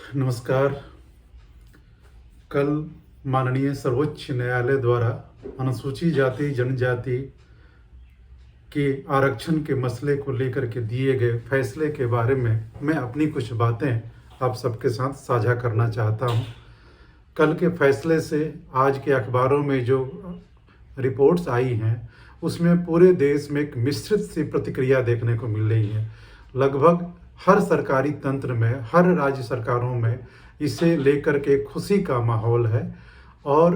नमस्कार। कल माननीय सर्वोच्च न्यायालय द्वारा अनुसूचित जाति जनजाति के आरक्षण के मसले को लेकर के दिए गए फैसले के बारे में मैं अपनी कुछ बातें आप सबके साथ साझा करना चाहता हूं। कल के फैसले से आज के अखबारों में जो रिपोर्ट्स आई हैं उसमें पूरे देश में एक मिश्रित सी प्रतिक्रिया देखने को मिल रही है। लगभग हर सरकारी तंत्र में, हर राज्य सरकारों में इसे लेकर के खुशी का माहौल है और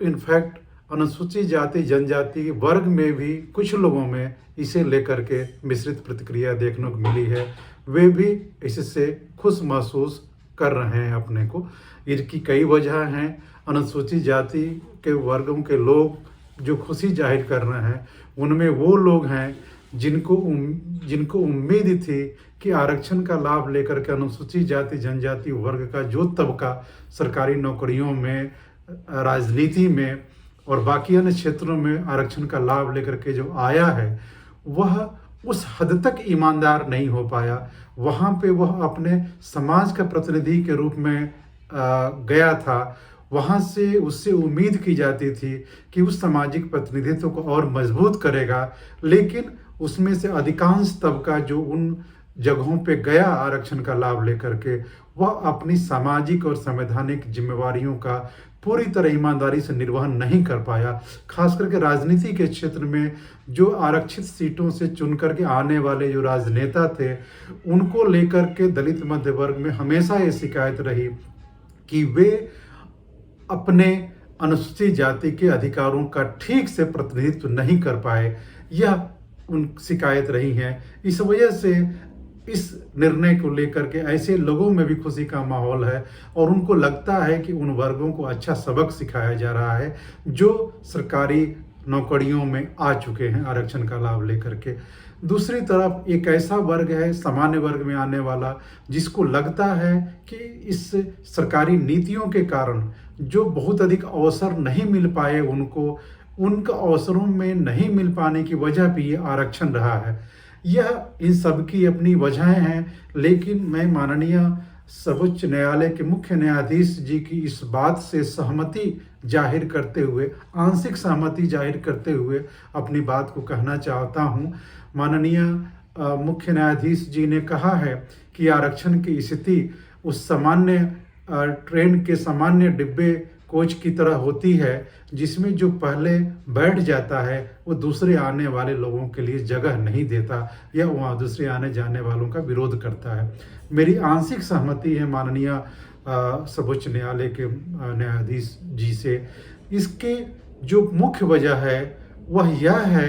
इनफैक्ट अनुसूचित जाति जनजाति वर्ग में भी कुछ लोगों में इसे लेकर के मिश्रित प्रतिक्रिया देखने को मिली है। वे भी इससे खुश महसूस कर रहे हैं अपने को। इसकी कई वजह हैं। अनुसूचित जाति के वर्गों के लोग जो खुशी जाहिर कर रहे हैं उनमें वो लोग हैं जिनको उम्मीद थी कि आरक्षण का लाभ लेकर के अनुसूचित जाति जनजाति वर्ग का जो तबका सरकारी नौकरियों में, राजनीति में और बाकी अन्य क्षेत्रों में आरक्षण का लाभ लेकर के जो आया है वह उस हद तक ईमानदार नहीं हो पाया। वहाँ पे वह अपने समाज का प्रतिनिधि के रूप में गया था। वहाँ से उससे उम्मीद की जाती थी कि उस सामाजिक प्रतिनिधित्व को और मजबूत करेगा, लेकिन उसमें से अधिकांश तबका जो उन जगहों पे गया आरक्षण का लाभ लेकर के, वह अपनी सामाजिक और संवैधानिक जिम्मेवारियों का पूरी तरह ईमानदारी से निर्वहन नहीं कर पाया। खास करके राजनीति के क्षेत्र में जो आरक्षित सीटों से चुन करके आने वाले जो राजनेता थे, उनको लेकर के दलित मध्य वर्ग में हमेशा ये शिकायत रही कि वे अपने अनुसूचित जाति के अधिकारों का ठीक से प्रतिनिधित्व नहीं कर पाए। यह उन शिकायत रही है। इस वजह से इस निर्णय को लेकर के ऐसे लोगों में भी खुशी का माहौल है और उनको लगता है कि उन वर्गों को अच्छा सबक सिखाया जा रहा है जो सरकारी नौकरियों में आ चुके हैं आरक्षण का लाभ लेकर के। दूसरी तरफ एक ऐसा वर्ग है सामान्य वर्ग में आने वाला जिसको लगता है कि इस सरकारी नीतियों के कारण जो बहुत अधिक अवसर नहीं मिल पाए उनको, उनका अवसरों में नहीं मिल पाने की वजह भी ये आरक्षण रहा है। यह इन सब की अपनी वजहें हैं, लेकिन मैं माननीय सर्वोच्च न्यायालय के मुख्य न्यायाधीश जी की इस बात से सहमति जाहिर करते हुए, आंशिक सहमति जाहिर करते हुए अपनी बात को कहना चाहता हूँ। माननीय मुख्य न्यायाधीश जी ने कहा है कि आरक्षण की स्थिति उस सामान्य ट्रेन के सामान्य डिब्बे कोच की तरह होती है जिसमें जो पहले बैठ जाता है वो दूसरे आने वाले लोगों के लिए जगह नहीं देता या वहाँ दूसरे आने जाने वालों का विरोध करता है। मेरी आंशिक सहमति है माननीय सर्वोच्च न्यायालय के न्यायाधीश जी से। इसके जो मुख्य वजह है वह यह है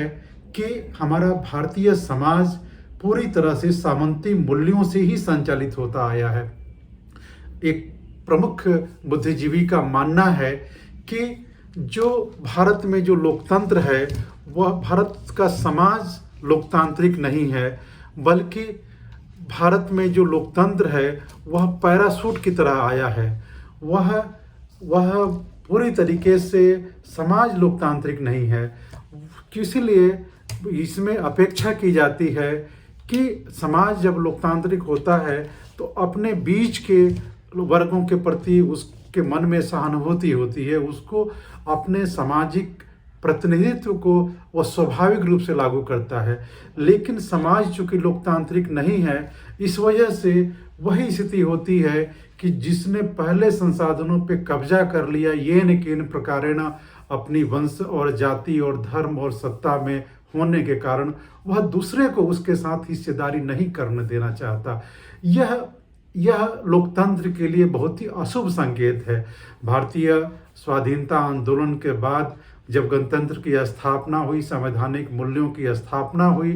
कि हमारा भारतीय समाज पूरी तरह से सामंती मूल्यों से ही संचालित होता आया है। एक प्रमुख बुद्धिजीवी का मानना है कि जो भारत में जो लोकतंत्र है वह भारत का समाज लोकतांत्रिक नहीं है, बल्कि भारत में जो लोकतंत्र है वह पैराशूट की तरह आया है। वह पूरी तरीके से समाज लोकतांत्रिक नहीं है। इसीलिए इसमें अपेक्षा की जाती है कि समाज जब लोकतांत्रिक होता है तो अपने बीच के वर्गों के प्रति उसके मन में सहानुभूति होती है, उसको अपने सामाजिक प्रतिनिधित्व को वह स्वाभाविक रूप से लागू करता है। लेकिन समाज चूंकि लोकतांत्रिक नहीं है, इस वजह से वही स्थिति होती है कि जिसने पहले संसाधनों पे कब्जा कर लिया, ये न किन प्रकारेण अपनी वंश और जाति और धर्म और सत्ता में होने के कारण वह दूसरे को उसके साथ हिस्सेदारी नहीं करने देना चाहता। यह लोकतंत्र के लिए बहुत ही अशुभ संकेत है। भारतीय स्वाधीनता आंदोलन के बाद जब गणतंत्र की स्थापना हुई, संवैधानिक मूल्यों की स्थापना हुई,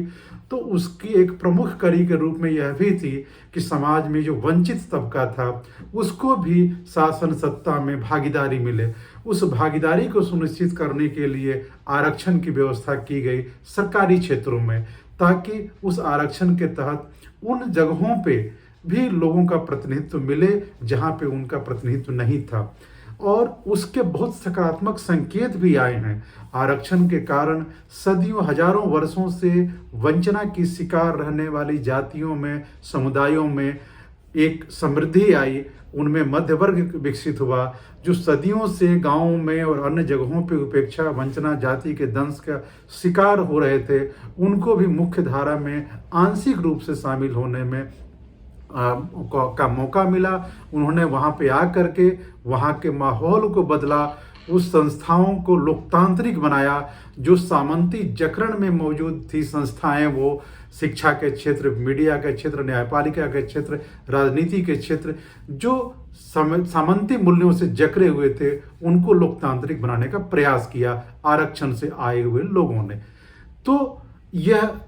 तो उसकी एक प्रमुख कड़ी के रूप में यह भी थी कि समाज में जो वंचित तबका था उसको भी शासन सत्ता में भागीदारी मिले। उस भागीदारी को सुनिश्चित करने के लिए आरक्षण की व्यवस्था की गई सरकारी क्षेत्रों में, ताकि उस आरक्षण के तहत उन जगहों पे भी लोगों का प्रतिनिधित्व मिले जहाँ पे उनका प्रतिनिधित्व नहीं था। और उसके बहुत सकारात्मक संकेत भी आए हैं। आरक्षण के कारण सदियों हजारों वर्षों से वंचना की शिकार रहने वाली जातियों में, समुदायों में एक समृद्धि आई, उनमें मध्य वर्ग विकसित हुआ, जो सदियों से गाँव में और अन्य जगहों पे उपेक्षा, वंचना, जाति के दंश का शिकार हो रहे थे, उनको भी मुख्य धारा में आंशिक रूप से शामिल होने में का मौका मिला। उन्होंने वहाँ पे आकर के वहाँ के माहौल को बदला, उस संस्थाओं को लोकतांत्रिक बनाया। जो सामंती जकरण में मौजूद थी संस्थाएं, वो शिक्षा के क्षेत्र, मीडिया के क्षेत्र, न्यायपालिका के क्षेत्र, राजनीति के क्षेत्र, जो सामंती मूल्यों से जकड़े हुए थे, उनको लोकतांत्रिक बनाने का प्रयास किया आरक्षण से आए हुए लोगों ने। तो यह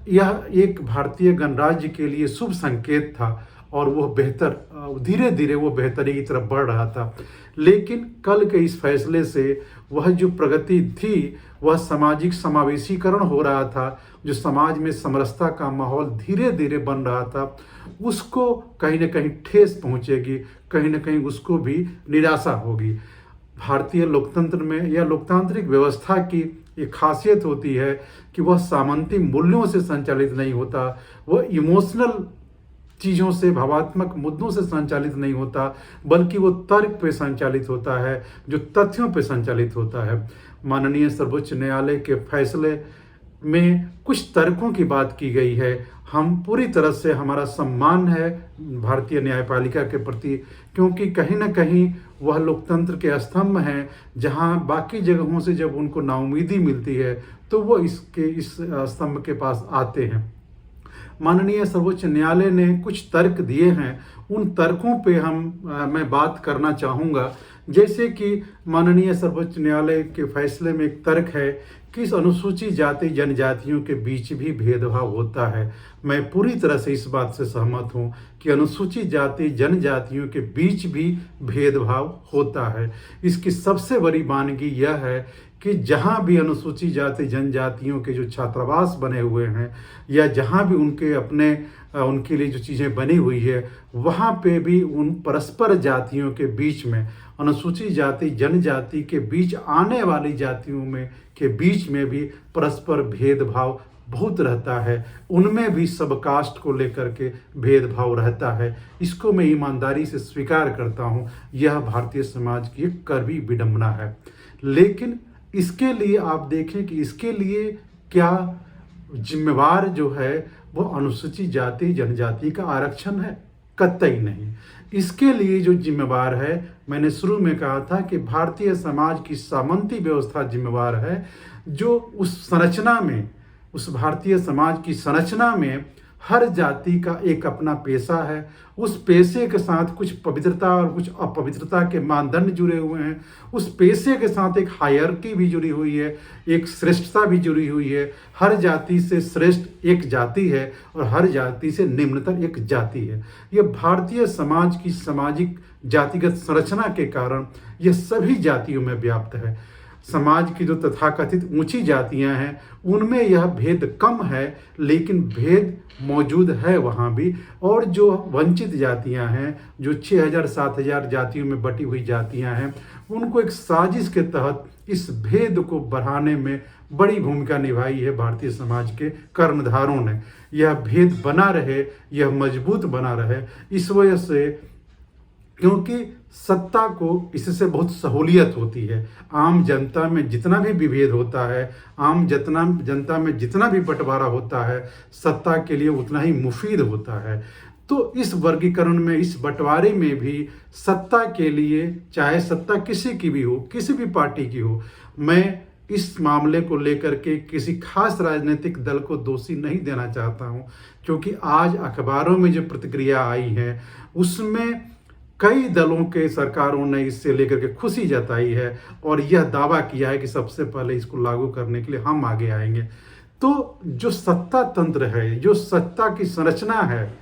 एक भारतीय गणराज्य के लिए शुभ संकेत था और वो बेहतर, धीरे धीरे वो बेहतरी की तरफ बढ़ रहा था। लेकिन कल के इस फैसले से वह जो प्रगति थी, वह सामाजिक समावेशीकरण हो रहा था, जो समाज में समरसता का माहौल धीरे धीरे बन रहा था, उसको कहीं ना कहीं ठेस पहुंचेगी, कहीं ना कहीं उसको भी निराशा होगी। भारतीय लोकतंत्र में या लोकतांत्रिक व्यवस्था की एक खासियत होती है कि वह सामंती मूल्यों से संचालित नहीं होता, वह इमोशनल चीज़ों से, भावात्मक मुद्दों से संचालित नहीं होता, बल्कि वो तर्क पे संचालित होता है, जो तथ्यों पे संचालित होता है। माननीय सर्वोच्च न्यायालय के फैसले में कुछ तर्कों की बात की गई है। हम पूरी तरह से, हमारा सम्मान है भारतीय न्यायपालिका के प्रति, क्योंकि कहीं ना कहीं वह लोकतंत्र के स्तंभ हैं, जहां बाकी जगहों से जब उनको नाउमीदी मिलती है तो वो इस स्तंभ के पास आते हैं। माननीय सर्वोच्च न्यायालय ने कुछ तर्क दिए हैं, उन तर्कों पे मैं बात करना चाहूँगा। जैसे कि माननीय सर्वोच्च न्यायालय के फैसले में एक तर्क है कि इस अनुसूचित जाति जनजातियों के बीच भी भेदभाव होता है। मैं पूरी तरह से इस बात से सहमत हूँ कि अनुसूचित जाति जनजातियों के बीच भी भेदभाव होता है। इसकी सबसे बड़ी मानगी यह है कि जहाँ भी अनुसूचित जाति जनजातियों के जो छात्रावास बने हुए हैं, या जहाँ भी उनके लिए जो चीज़ें बनी हुई है, वहाँ पे भी उन परस्पर जातियों के बीच में, अनुसूचित जाति जनजाति के बीच आने वाली जातियों में के बीच में भी परस्पर भेदभाव बहुत रहता है। उनमें भी सब कास्ट को लेकर के भेदभाव रहता है। इसको मैं ईमानदारी से स्वीकार करता हूँ। यह भारतीय समाज की एक कड़वी विडंबना है। लेकिन इसके लिए आप देखें कि इसके लिए क्या जिम्मेवार जो है वो अनुसूचित जाति जनजाति का आरक्षण है? कतई नहीं। इसके लिए जो जिम्मेवार है, मैंने शुरू में कहा था कि भारतीय समाज की सामंती व्यवस्था जिम्मेवार है, जो उस संरचना में, उस भारतीय समाज की संरचना में हर जाति का एक अपना पेशा है। उस पेशे के साथ कुछ पवित्रता और कुछ अपवित्रता के मानदंड जुड़े हुए हैं। उस पेशे के साथ एक हायरार्की भी जुड़ी हुई है, एक श्रेष्ठता भी जुड़ी हुई है। हर जाति से श्रेष्ठ एक जाति है और हर जाति से निम्नतर एक जाति है। यह भारतीय समाज की सामाजिक जातिगत संरचना के कारण यह सभी जातियों में व्याप्त है। समाज की जो तथाकथित ऊंची जातियां हैं, उनमें यह भेद कम है, लेकिन भेद मौजूद है वहाँ भी। और जो वंचित जातियां हैं, जो 6000-7000 जातियों में बटी हुई जातियां हैं, उनको एक साजिश के तहत इस भेद को बढ़ाने में बड़ी भूमिका निभाई है भारतीय समाज के कर्णधारों ने। यह भेद बना रहे, यह मजबूत बना रहे, इस वजह से, क्योंकि सत्ता को इससे बहुत सहूलियत होती है। आम जनता में जितना भी विभेद होता है, जनता में जितना भी बंटवारा होता है, सत्ता के लिए उतना ही मुफीद होता है। तो इस वर्गीकरण में, इस बंटवारे में भी सत्ता के लिए, चाहे सत्ता किसी की भी हो, किसी भी पार्टी की हो, मैं इस मामले को लेकर के किसी खास राजनीतिक दल को दोषी नहीं देना चाहता हूं, क्योंकि आज अखबारों में जो प्रतिक्रिया आई है उसमें कई दलों के सरकारों ने इससे लेकर के खुशी जताई है और यह दावा किया है कि सबसे पहले इसको लागू करने के लिए हम आगे आएंगे। तो जो सत्ता तंत्र है, जो सत्ता की संरचना है,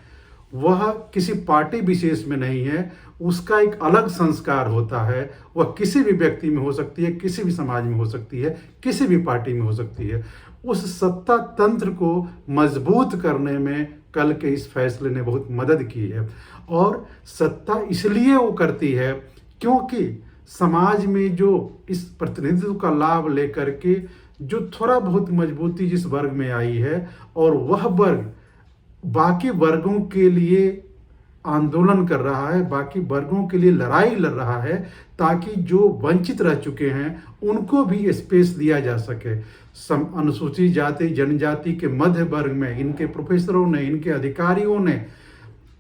वह किसी पार्टी विशेष में नहीं है। उसका एक अलग संस्कार होता है। वह किसी भी व्यक्ति में हो सकती है, किसी भी समाज में हो सकती है, किसी भी पार्टी में हो सकती है। उस सत्ता तंत्र को मजबूत करने में कल के इस फैसले ने बहुत मदद की है। और सत्ता इसलिए वो करती है क्योंकि समाज में जो इस प्रतिनिधित्व का लाभ लेकर के जो थोड़ा बहुत मजबूती जिस वर्ग में आई है, और वह वर्ग बाकी वर्गों के लिए आंदोलन कर रहा है, बाकी वर्गों के लिए लड़ाई लड़ रहा है, ताकि जो वंचित रह चुके हैं उनको भी स्पेस दिया जा सके। अनुसूचित जाति जनजाति के मध्य वर्ग में इनके प्रोफेसरों ने, इनके अधिकारियों ने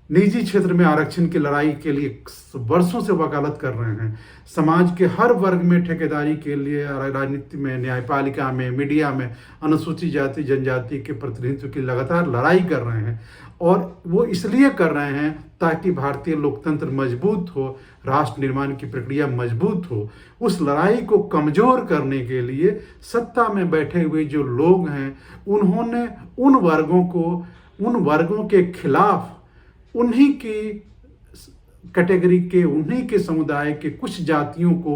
निजी क्षेत्र में आरक्षण की लड़ाई के लिए वर्षों से वकालत कर रहे हैं। समाज के हर वर्ग में ठेकेदारी के लिए, राजनीति में, न्यायपालिका में, मीडिया में अनुसूचित जाति जनजाति के प्रतिनिधित्व की लगातार लड़ाई कर रहे हैं, और वो इसलिए कर रहे हैं ताकि भारतीय लोकतंत्र मजबूत हो, राष्ट्र निर्माण की प्रक्रिया मजबूत हो। उस लड़ाई को कमजोर करने के लिए सत्ता में बैठे हुए जो लोग हैं, उन्होंने उन वर्गों के खिलाफ उन्हीं की कैटेगरी के, उन्हीं के समुदाय के कुछ जातियों को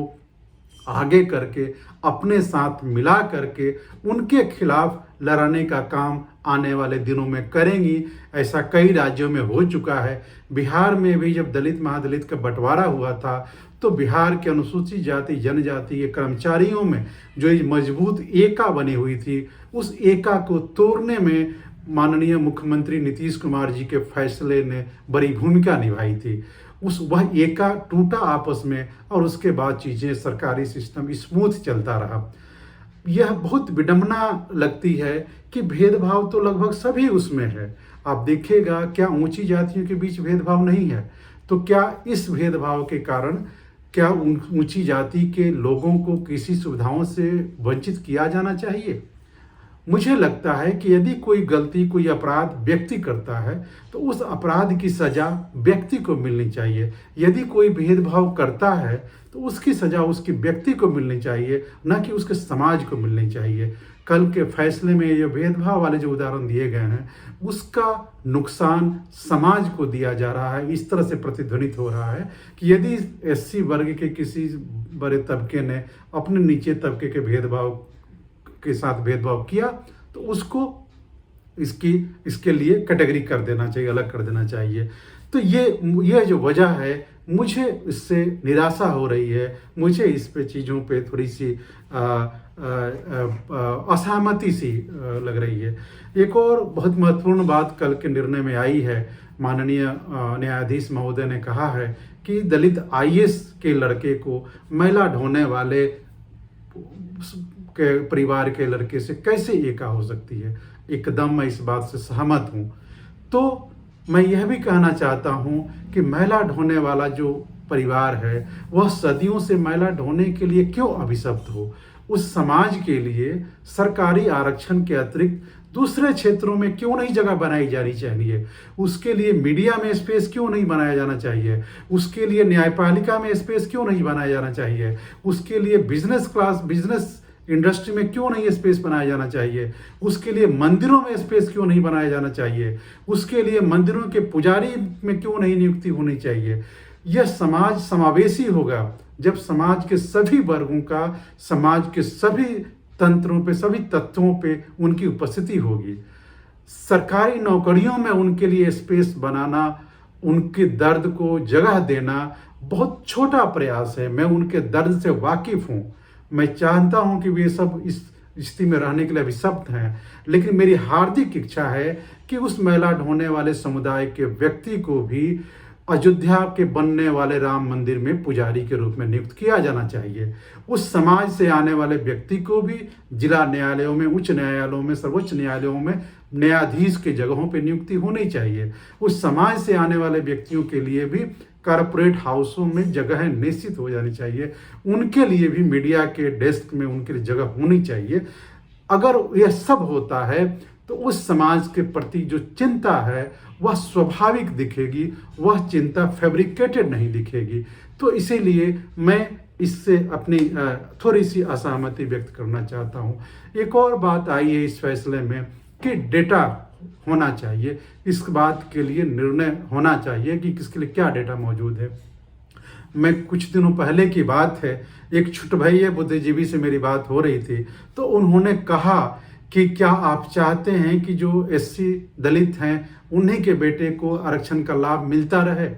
आगे करके, अपने साथ मिला करके उनके खिलाफ लड़ाने का काम आने वाले दिनों में करेंगी। ऐसा कई राज्यों में हो चुका है। बिहार में भी जब दलित महादलित का बंटवारा हुआ था, तो बिहार के अनुसूचित जाति जनजाति के कर्मचारियों में जो एक मजबूत एका बनी हुई थी, उस एका को तोड़ने में माननीय मुख्यमंत्री नीतीश कुमार जी के फैसले ने बड़ी भूमिका निभाई थी। वह एका टूटा आपस में, और उसके बाद चीज़ें, सरकारी सिस्टम स्मूथ चलता रहा। यह बहुत विडंबना लगती है कि भेदभाव तो लगभग सभी उसमें है। आप देखिएगा, क्या ऊंची जातियों के बीच भेदभाव नहीं है? तो क्या इस भेदभाव के कारण क्या ऊंची जाति के लोगों को किसी सुविधाओं से वंचित किया जाना चाहिए? मुझे लगता है कि यदि कोई गलती, कोई अपराध व्यक्ति करता है, तो उस अपराध की सज़ा व्यक्ति को मिलनी चाहिए। यदि कोई भेदभाव करता है, तो उसकी सज़ा उसकी व्यक्ति को मिलनी चाहिए, न कि उसके समाज को मिलनी चाहिए। कल के फैसले में ये भेदभाव वाले जो उदाहरण दिए गए हैं, उसका नुकसान समाज को दिया जा रहा है। इस तरह से प्रतिध्वनित हो रहा है कि यदि एससी वर्ग के किसी बड़े तबके ने अपने नीचे तबके के साथ भेदभाव किया, तो उसको इसके लिए कैटेगरी कर देना चाहिए, अलग कर देना चाहिए। तो ये जो वजह है, मुझे इससे निराशा हो रही है। मुझे इस पे चीज़ों पे थोड़ी सी असहमति सी लग रही है। एक और बहुत महत्वपूर्ण बात कल के निर्णय में आई है। माननीय न्यायाधीश महोदय ने कहा है कि दलित आईएएस के लड़के को महिला ढोने वाले के परिवार के लड़के से कैसे एका हो सकती है। एकदम मैं इस बात से सहमत हूँ। तो मैं यह भी कहना चाहता हूँ कि महिला ढोने वाला जो परिवार है, वह सदियों से महिला ढोने के लिए क्यों अभिशप्त हो। उस समाज के लिए सरकारी आरक्षण के अतिरिक्त दूसरे क्षेत्रों में क्यों नहीं जगह बनाई जानी चाहिए? उसके लिए मीडिया में स्पेस क्यों नहीं बनाया जाना चाहिए? उसके लिए न्यायपालिका में स्पेस क्यों नहीं बनाया जाना चाहिए? उसके लिए बिजनेस इंडस्ट्री में क्यों नहीं स्पेस बनाया जाना चाहिए? उसके लिए मंदिरों में स्पेस क्यों नहीं बनाया जाना चाहिए? उसके लिए मंदिरों के पुजारी में क्यों नहीं नियुक्ति होनी चाहिए? यह समाज समावेशी होगा जब समाज के सभी वर्गों का, समाज के सभी तंत्रों पे, सभी तत्वों पे उनकी उपस्थिति होगी। सरकारी नौकरियों में उनके लिए स्पेस बनाना, उनके दर्द को जगह देना बहुत छोटा प्रयास है। मैं उनके दर्द से वाकिफ हूँ। मैं चाहता हूं कि वे सब इस स्थिति में रहने के लिए अभिशप्त हैं, लेकिन मेरी हार्दिक इच्छा है कि उस महिला ढोने वाले समुदाय के व्यक्ति को भी अयोध्या के बनने वाले राम मंदिर में पुजारी के रूप में नियुक्त किया जाना चाहिए। उस समाज से आने वाले व्यक्ति को भी जिला न्यायालयों में, उच्च न्यायालयों में, सर्वोच्च न्यायालयों में न्यायाधीश के जगहों पर नियुक्ति होनी चाहिए। उस समाज से आने वाले व्यक्तियों के लिए भी कॉर्पोरेट हाउसों में जगह निश्चित हो जानी चाहिए। उनके लिए भी मीडिया के डेस्क में उनके लिए जगह होनी चाहिए। अगर यह सब होता है, तो उस समाज के प्रति जो चिंता है वह स्वाभाविक दिखेगी, वह चिंता फैब्रिकेटेड नहीं दिखेगी। तो इसीलिए मैं इससे अपनी थोड़ी सी असहमति व्यक्त करना चाहता हूँ। एक और बात आई है इस फैसले में कि डेटा होना चाहिए। इस बात के लिए निर्णय होना चाहिए कि किसके लिए क्या डेटा मौजूद है। मैं कुछ दिनों पहले की बात है, एक छोटे भैया बुद्धिजीवी से मेरी बात हो रही थी, तो उन्होंने कहा कि क्या आप चाहते हैं कि जो एससी दलित हैं उन्हीं के बेटे को आरक्षण का लाभ मिलता रहे?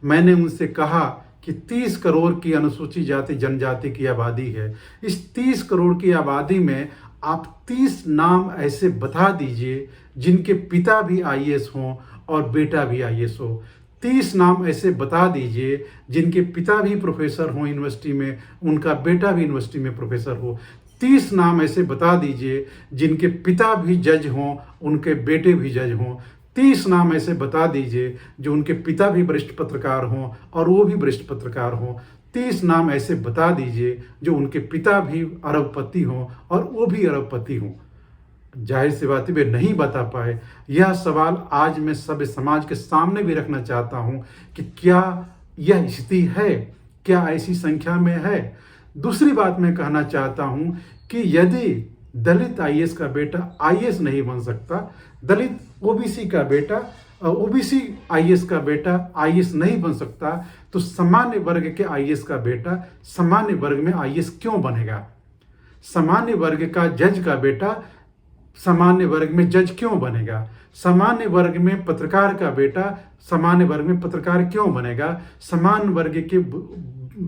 मैंने उनसे कहा कि 30 करोड़ की अनुसूचित जाति जनजाति की आबादी है। इस 30 करोड़ की आबादी में आप 30 नाम ऐसे बता दीजिए जिनके पिता भी आईएएस हों और बेटा भी आईएएस हो। 30 नाम ऐसे बता दीजिए जिनके पिता भी प्रोफेसर हों यूनिवर्सिटी में, उनका बेटा भी यूनिवर्सिटी में प्रोफेसर हो। 30 नाम ऐसे बता दीजिए जिनके पिता भी जज हों, उनके बेटे भी जज हों। 30 नाम ऐसे बता दीजिए जो उनके पिता भी वरिष्ठ पत्रकार हों और वो भी वरिष्ठ पत्रकार हों। 30 नाम ऐसे बता दीजिए जो उनके पिता भी अरबपति हों और वो भी अरबपति हों। जाहिर सी बात है वे नहीं बता पाए। यह सवाल आज मैं सभ्य समाज के सामने भी रखना चाहता हूं कि क्या यह स्थिति है, क्या ऐसी संख्या में है। दूसरी बात मैं कहना चाहता हूं कि यदि दलित आईएएस का बेटा आईएएस नहीं बन सकता, दलित ओबीसी का बेटा ओबीसी आईएएस का बेटा आईएएस नहीं बन सकता, तो सामान्य वर्ग के आईएएस का बेटा सामान्य वर्ग में आईएएस क्यों बनेगा? सामान्य वर्ग का जज का बेटा सामान्य वर्ग में जज क्यों बनेगा? सामान्य वर्ग में पत्रकार का बेटा सामान्य वर्ग में पत्रकार क्यों बनेगा? सामान्य वर्ग के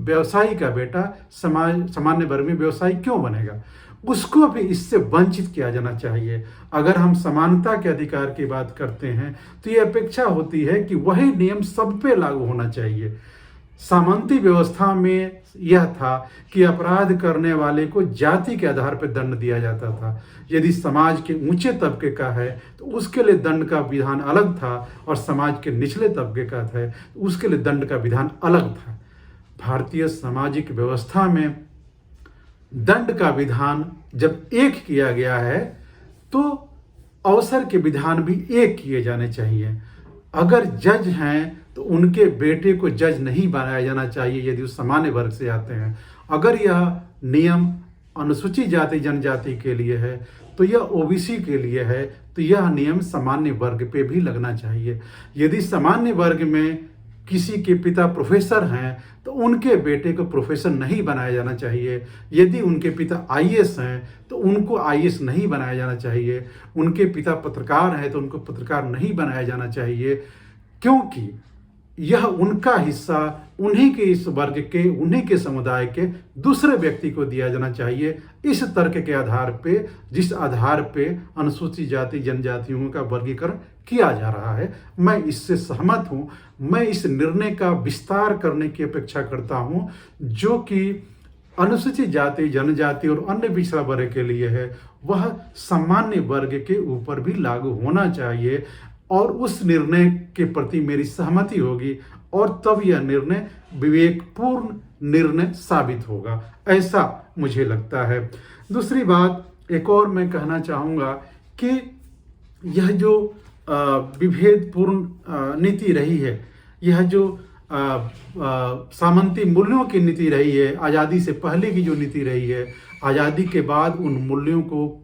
व्यवसायी का बेटा सामान्य वर्ग में व्यवसायी क्यों बनेगा? उसको भी इससे वंचित किया जाना चाहिए। अगर हम समानता के अधिकार की बात करते हैं तो ये अपेक्षा होती है कि वही नियम सब पे लागू होना चाहिए। सामंती व्यवस्था में यह था कि अपराध करने वाले को जाति के आधार पर दंड दिया जाता था। यदि समाज के ऊंचे तबके का है तो उसके लिए दंड का विधान अलग था, और समाज के निचले तबके का है तो उसके लिए दंड का विधान अलग था। भारतीय सामाजिक व्यवस्था में दंड का विधान जब एक किया गया है तो अवसर के विधान भी एक किए जाने चाहिए। अगर जज हैं तो उनके बेटे को जज नहीं बनाया जाना चाहिए यदि वो सामान्य वर्ग से आते हैं। अगर यह नियम अनुसूचित जाति जनजाति के लिए है तो यह ओबीसी के लिए है, तो यह नियम सामान्य वर्ग पे भी लगना चाहिए। यदि सामान्य वर्ग में किसी के पिता प्रोफेसर हैं तो उनके बेटे को प्रोफेसर नहीं बनाया जाना चाहिए। यदि उनके पिता आईएएस हैं तो उनको आईएएस नहीं बनाया जाना चाहिए। उनके पिता पत्रकार हैं तो उनको पत्रकार नहीं बनाया जाना चाहिए, क्योंकि यह उनका हिस्सा उन्हीं के इस वर्ग के, उन्हीं के समुदाय के दूसरे व्यक्ति को दिया जाना चाहिए। इस तर्क के आधार पे, जिस आधार पे अनुसूचित जाति जनजातियों का वर्गीकरण किया जा रहा है, मैं इससे सहमत हूं। मैं इस निर्णय का विस्तार करने की अपेक्षा करता हूं जो कि अनुसूचित जाति जनजाति और अन्य पिछड़ा वर्ग के लिए है, वह सामान्य वर्ग के ऊपर भी लागू होना चाहिए, और उस निर्णय के प्रति मेरी सहमति होगी और तब यह निर्णय विवेकपूर्ण निर्णय साबित होगा, ऐसा मुझे लगता है। दूसरी बात एक और मैं कहना चाहूँगा कि यह जो विभेदपूर्ण नीति रही है, यह जो सामंती मूल्यों की नीति रही है, आज़ादी से पहले की जो नीति रही है, आज़ादी के बाद उन मूल्यों को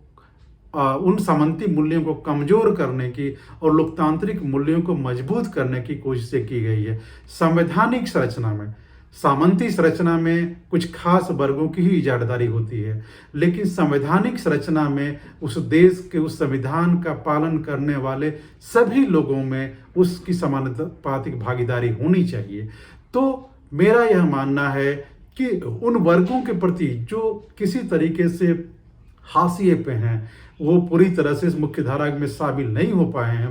उन सामंती मूल्यों को कमजोर करने की और लोकतांत्रिक मूल्यों को मजबूत करने की कोशिशें की गई है। संवैधानिक संरचना में, सामंती संरचना में कुछ खास वर्गों की ही इजारादारी होती है, लेकिन संवैधानिक संरचना में उस देश के उस संविधान का पालन करने वाले सभी लोगों में उसकी समानुपातिक भागीदारी होनी चाहिए। तो मेरा यह मानना है कि उन वर्गों के प्रति जो किसी तरीके से हाशिए पे हैं, वो पूरी तरह से इस मुख्य धारा में शामिल नहीं हो पाए हैं,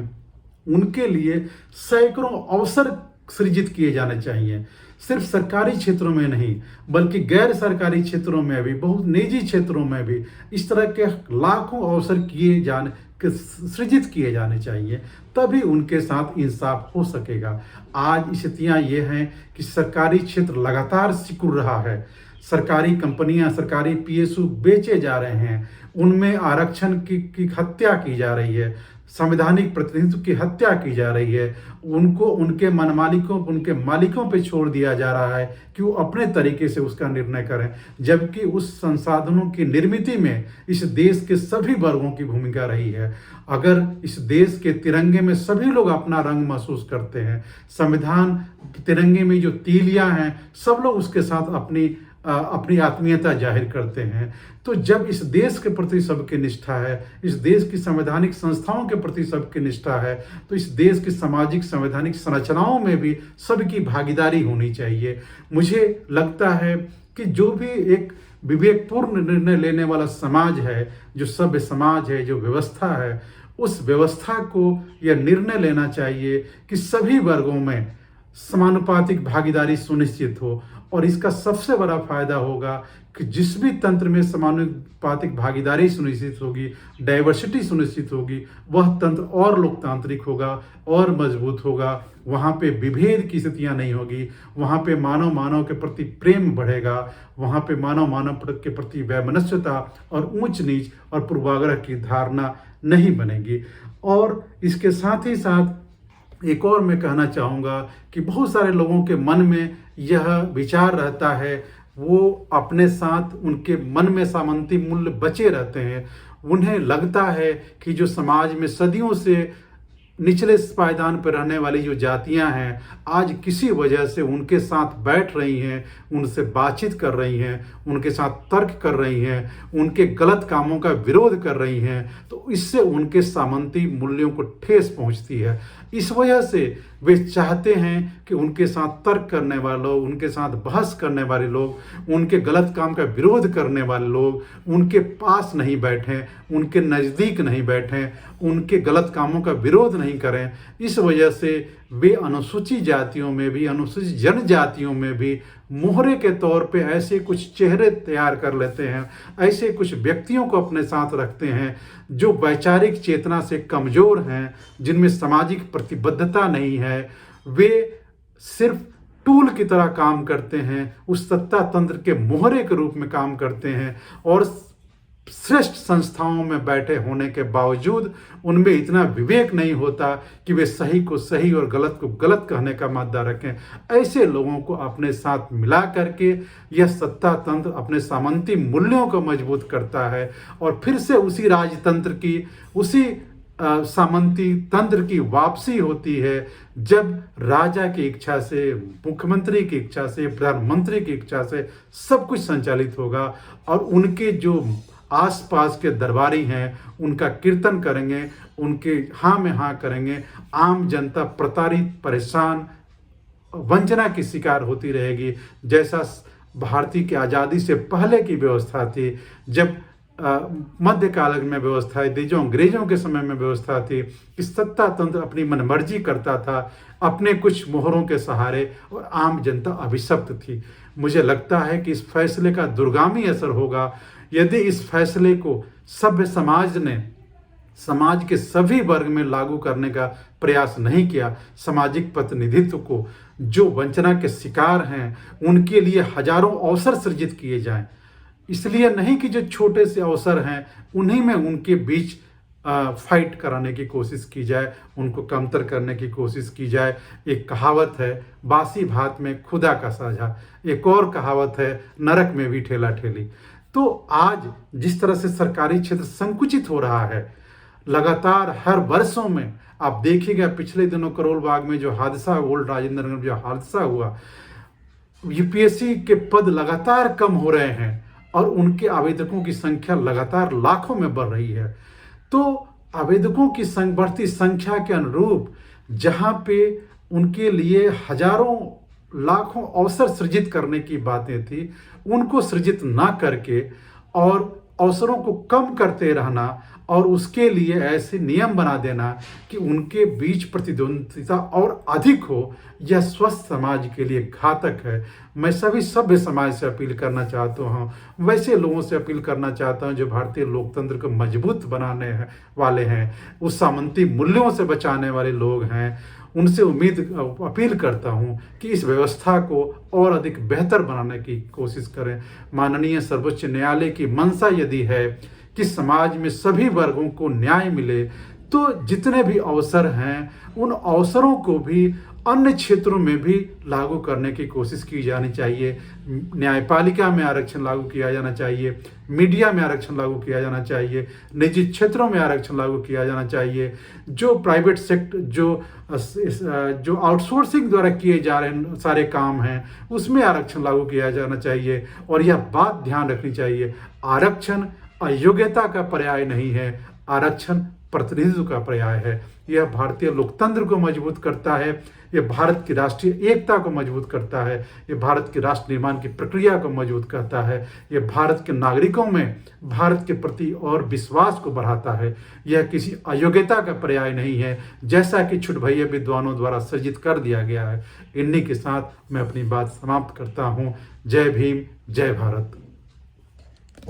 उनके लिए सैकड़ों अवसर सृजित किए जाने चाहिए। सिर्फ सरकारी क्षेत्रों में नहीं बल्कि गैर सरकारी क्षेत्रों में भी, बहुत निजी क्षेत्रों में भी इस तरह के लाखों अवसर सृजित किए जाने चाहिए, तभी उनके साथ इंसाफ हो सकेगा। आज स्थितियां ये हैं कि सरकारी क्षेत्र लगातार सिकुड़ रहा है, सरकारी कंपनियां, सरकारी पीएसयू बेचे जा रहे हैं, उनमें आरक्षण की हत्या की जा रही है, संवैधानिक प्रतिनिधित्व की हत्या की जा रही है, उनको उनके मनमालिकों, उनके मालिकों पे छोड़ दिया जा रहा है कि वो अपने तरीके से उसका निर्णय करें, जबकि उस संसाधनों की निर्मित में इस देश के सभी वर्गों की भूमिका रही है। अगर इस देश के तिरंगे में सभी लोग अपना रंग महसूस करते हैं, संविधान तिरंगे में जो तीलियां हैं सब लोग उसके साथ अपनी आत्मीयता जाहिर करते हैं, तो जब इस देश के प्रति सबकी निष्ठा है, इस देश की संवैधानिक संस्थाओं के प्रति सबकी निष्ठा है, तो इस देश की सामाजिक संवैधानिक संरचनाओं में भी सबकी भागीदारी होनी चाहिए। मुझे लगता है कि जो भी एक विवेकपूर्ण निर्णय लेने वाला समाज है, जो सभ्य समाज है, जो व्यवस्था है, उस व्यवस्था को यह निर्णय लेना चाहिए कि सभी वर्गों में समानुपातिक भागीदारी सुनिश्चित हो। और इसका सबसे बड़ा फायदा होगा कि जिस भी तंत्र में समानुपातिक भागीदारी सुनिश्चित होगी, डाइवर्सिटी सुनिश्चित होगी, वह तंत्र और लोकतांत्रिक होगा और मजबूत होगा। वहाँ पे विभेद की स्थितियाँ नहीं होगी, वहाँ पे मानव मानव के प्रति प्रेम बढ़ेगा, वहाँ पे मानव मानव के प्रति वैमनस्यता और ऊंच नीच और पूर्वाग्रह की धारणा नहीं बनेगी। और इसके साथ ही साथ एक और मैं कहना चाहूँगा कि बहुत सारे लोगों के मन में यह विचार रहता है, वो अपने साथ उनके मन में सामंती मूल्य बचे रहते हैं। उन्हें लगता है कि जो समाज में सदियों से निचले पायदान पर रहने वाली जो जातियां हैं, आज किसी वजह से उनके साथ बैठ रही हैं, उनसे बातचीत कर रही हैं, उनके साथ तर्क कर रही हैं, उनके गलत कामों का विरोध कर रही हैं, तो इससे उनके सामंती मूल्यों को ठेस पहुंचती है। इस वजह से वे चाहते हैं कि उनके साथ तर्क करने वाले लोग, उनके साथ बहस करने वाले लोग, उनके गलत काम का विरोध करने वाले लोग उनके पास नहीं बैठें, उनके नज़दीक नहीं बैठें, उनके गलत कामों का विरोध नहीं करें। इस वजह से वे अनुसूचित जातियों में भी, अनुसूचित जनजातियों में भी मोहरे के तौर पे ऐसे कुछ चेहरे तैयार कर लेते हैं, ऐसे कुछ व्यक्तियों को अपने साथ रखते हैं जो वैचारिक चेतना से कमज़ोर हैं, जिनमें सामाजिक प्रतिबद्धता नहीं है। वे सिर्फ टूल की तरह काम करते हैं, उस सत्ता तंत्र के मोहरे के रूप में काम करते हैं और श्रेष्ठ संस्थाओं में बैठे होने के बावजूद उनमें इतना विवेक नहीं होता कि वे सही को सही और गलत को गलत कहने का मादा रखें। ऐसे लोगों को अपने साथ मिला करके यह सत्ता तंत्र अपने सामंती मूल्यों को मजबूत करता है और फिर से उसी राजतंत्र की, उसी सामंती तंत्र की वापसी होती है, जब राजा की इच्छा से, मुख्यमंत्री की इच्छा से, प्रधानमंत्री की इच्छा से सब कुछ संचालित होगा और उनके जो आसपास के दरबारी हैं उनका कीर्तन करेंगे, उनके हाँ में हाँ करेंगे। आम जनता प्रताड़ित, परेशान, वंचना की शिकार होती रहेगी, जैसा भारतीय की आज़ादी से पहले की व्यवस्था थी, जब मध्यकाल में व्यवस्था थी, जो अंग्रेजों के समय में व्यवस्था थी कि सत्ता तंत्र अपनी मनमर्जी करता था अपने कुछ मोहरों के सहारे और आम जनता अभिशप्त थी। मुझे लगता है कि इस फैसले का दूरगामी असर होगा यदि इस फैसले को सभ्य समाज ने समाज के सभी वर्ग में लागू करने का प्रयास नहीं किया। सामाजिक प्रतिनिधित्व को, जो वंचना के शिकार हैं, उनके लिए हजारों अवसर सृजित किए जाएं। इसलिए नहीं कि जो छोटे से अवसर हैं उन्हीं में उनके बीच फाइट कराने की कोशिश की जाए, उनको कमतर करने की कोशिश की जाए। एक कहावत है, बासी भात में खुदा का साझा। एक और कहावत है, नरक में भी ठेला ठेली। तो आज जिस तरह से सरकारी क्षेत्र संकुचित हो रहा है, लगातार हर वर्षों में आप देखिएगा, पिछले दिनों करोल बाग में जो हादसा, ओल्ड राजेंद्र नगर में जो हादसा हुआ, यूपीएससी के पद लगातार कम हो रहे हैं और उनके आवेदकों की संख्या लगातार लाखों में बढ़ रही है। तो आवेदकों की बढ़ती संख्या के अनुरूप जहाँ पे उनके लिए हजारों लाखों अवसर सृजित करने की बातें थी, उनको सृजित ना करके और अवसरों को कम करते रहना और उसके लिए ऐसे नियम बना देना कि उनके बीच प्रतिद्वंदिता और अधिक हो, यह स्वस्थ समाज के लिए घातक है। मैं सभी सभ्य समाज से अपील करना चाहता हूँ, वैसे लोगों से अपील करना चाहता हूँ जो भारतीय लोकतंत्र को मजबूत बनाने वाले हैं, उस सामंती मूल्यों से बचाने वाले लोग हैं। उनसे अपील करता हूँ कि इस व्यवस्था को और अधिक बेहतर बनाने की कोशिश करें। माननीय सर्वोच्च न्यायालय की मंशा यदि है कि समाज में सभी वर्गों को न्याय मिले, तो जितने भी अवसर हैं उन अवसरों को भी अन्य क्षेत्रों में भी लागू करने की कोशिश की जानी चाहिए। न्यायपालिका में आरक्षण लागू किया जाना चाहिए, मीडिया में आरक्षण लागू किया जाना चाहिए, निजी क्षेत्रों में आरक्षण लागू किया जाना चाहिए। जो प्राइवेट सेक्टर, जो आउटसोर्सिंग द्वारा किए जा रहे सारे काम हैं, उसमें आरक्षण लागू किया जाना चाहिए। और यह बात ध्यान रखनी चाहिए, आरक्षण अयोग्यता का पर्याय नहीं है, आरक्षण प्रतिनिधित्व का पर्याय है। यह भारतीय लोकतंत्र को मजबूत करता है, ये भारत की राष्ट्रीय एकता को मजबूत करता है, ये भारत की राष्ट्र निर्माण की प्रक्रिया को मजबूत करता है, ये भारत के नागरिकों में भारत के प्रति और विश्वास को बढ़ाता है। यह किसी अयोग्यता का पर्याय नहीं है, जैसा कि छुटभैया विद्वानों द्वारा सृजित कर दिया गया है। इन्हीं के साथ मैं अपनी बात समाप्त करता हूँ। जय भीम, जय भारत।